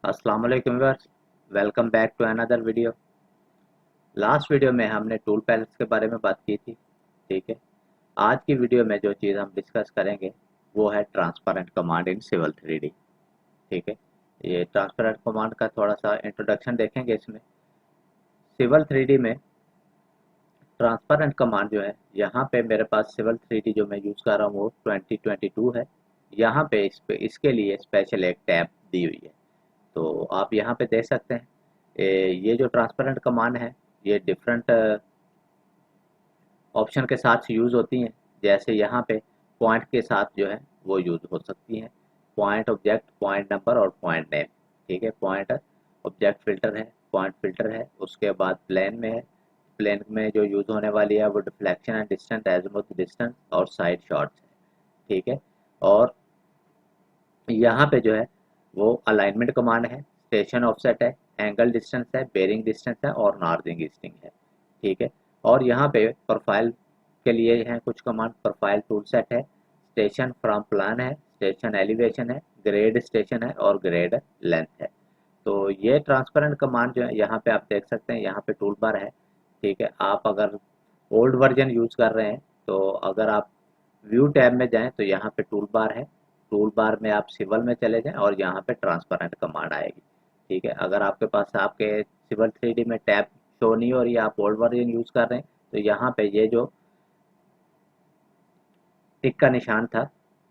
अस्सलाम वालेकुम viewers, welcome back to another video. Last video में हमने टूल पैलेट्स के बारे में बात की थी। ठीक है, आज की वीडियो में जो चीज़ हम डिस्कस करेंगे वो है transparent command in civil 3D। ठीक है, ये ट्रांसपेरेंट कमांड का थोड़ा सा इंट्रोडक्शन देखेंगे। इसमें सिविल 3D में ट्रांसपेरेंट कमांड जो है, यहाँ पे मेरे पास सिविल 3D जो मैं यूज़ कर रहा हूँ वो 2022 है। यहाँ पे इसके लिए स्पेशल एक टैब दी हुई है, तो आप यहाँ पे देख सकते हैं। ये जो ट्रांसपेरेंट कमांड है, ये डिफरेंट ऑप्शन के साथ यूज़ होती हैं। जैसे यहाँ पे पॉइंट के साथ जो है वो यूज़ हो सकती हैं। पॉइंट ऑब्जेक्ट, पॉइंट नंबर और पॉइंट नेम। ठीक है, पॉइंट ऑब्जेक्ट फ़िल्टर है, पॉइंट फ़िल्टर है। उसके बाद प्लेन में है, प्लेन में जो यूज़ होने वाली है वो डिफ्लेक्शन एंड डिस्टेंस, एज़िमुथ डिस्टेंस और साइड शॉट्स है। ठीक है, और यहाँ पे जो है वो अलाइनमेंट कमांड है, स्टेशन ऑफसेट है, एंगल डिस्टेंस है, बेरिंग डिस्टेंस है और नॉर्थिंग ईस्टिंग है। ठीक है, और यहाँ पे प्रोफाइल के लिए हैं कुछ कमांड। प्रोफाइल टूल सेट है, स्टेशन फ्रॉम प्लान है, स्टेशन एलिवेशन है, ग्रेड स्टेशन है और ग्रेड लेंथ है। तो ये ट्रांसपेरेंट कमांड जो है यहाँ पे आप देख सकते हैं, यहाँ पे टूल बार है। ठीक है, आप अगर ओल्ड वर्जन यूज़ कर रहे हैं तो अगर आप व्यू टैब में जाएं तो यहाँ पे टूल बार है। टूल बार में आप सिविल में चले जाएं और यहाँ पे ट्रांसपेरेंट कमांड आएगी। ठीक है, अगर आपके पास आपके सिविल 3D में टैब शो नहीं हो रही है, आप ओल्ड वर्जन यूज़ कर रहे हैं, तो यहाँ पे ये जो टिक का निशान था,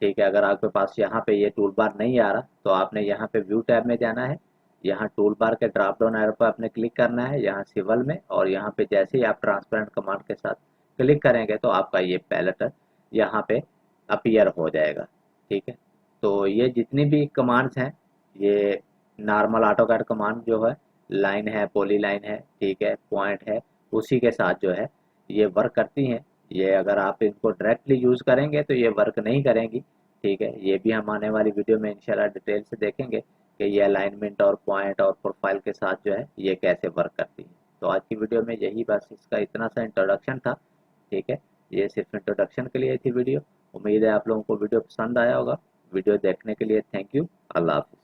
ठीक है, अगर आपके पास यहाँ पे ये टूल बार नहीं आ रहा तो आपने यहाँ पे व्यू टैब में जाना है। यहाँ टूल बार के ड्रॉप डाउन एरो पर आपने क्लिक करना है, यहाँ सिविल में, और यहाँ पे जैसे ही आप ट्रांसपेरेंट कमांड के साथ क्लिक करेंगे तो आपका ये पैलेट यहाँ पे अपीयर हो जाएगा। ठीक है, तो ये जितनी भी कमांड्स हैं, ये नॉर्मल ऑटोकैड कमांड जो है, लाइन है, पॉली लाइन है, ठीक है, पॉइंट है, उसी के साथ जो है ये वर्क करती हैं। ये अगर आप इनको डायरेक्टली यूज़ करेंगे तो ये वर्क नहीं करेंगी। ठीक है, ये भी हम आने वाली वीडियो में इंशाल्लाह डिटेल से देखेंगे कि ये अलाइनमेंट और पॉइंट और प्रोफाइल के साथ जो है ये कैसे वर्क करती है। तो आज की वीडियो में यही बस इसका इतना सा इंट्रोडक्शन था। ठीक है, ये सिर्फ इंट्रोडक्शन के लिए थी वीडियो। उम्मीद है आप लोगों को वीडियो पसंद आया होगा। वीडियो देखने के लिए थैंक यू। अल्लाह हाफिज़।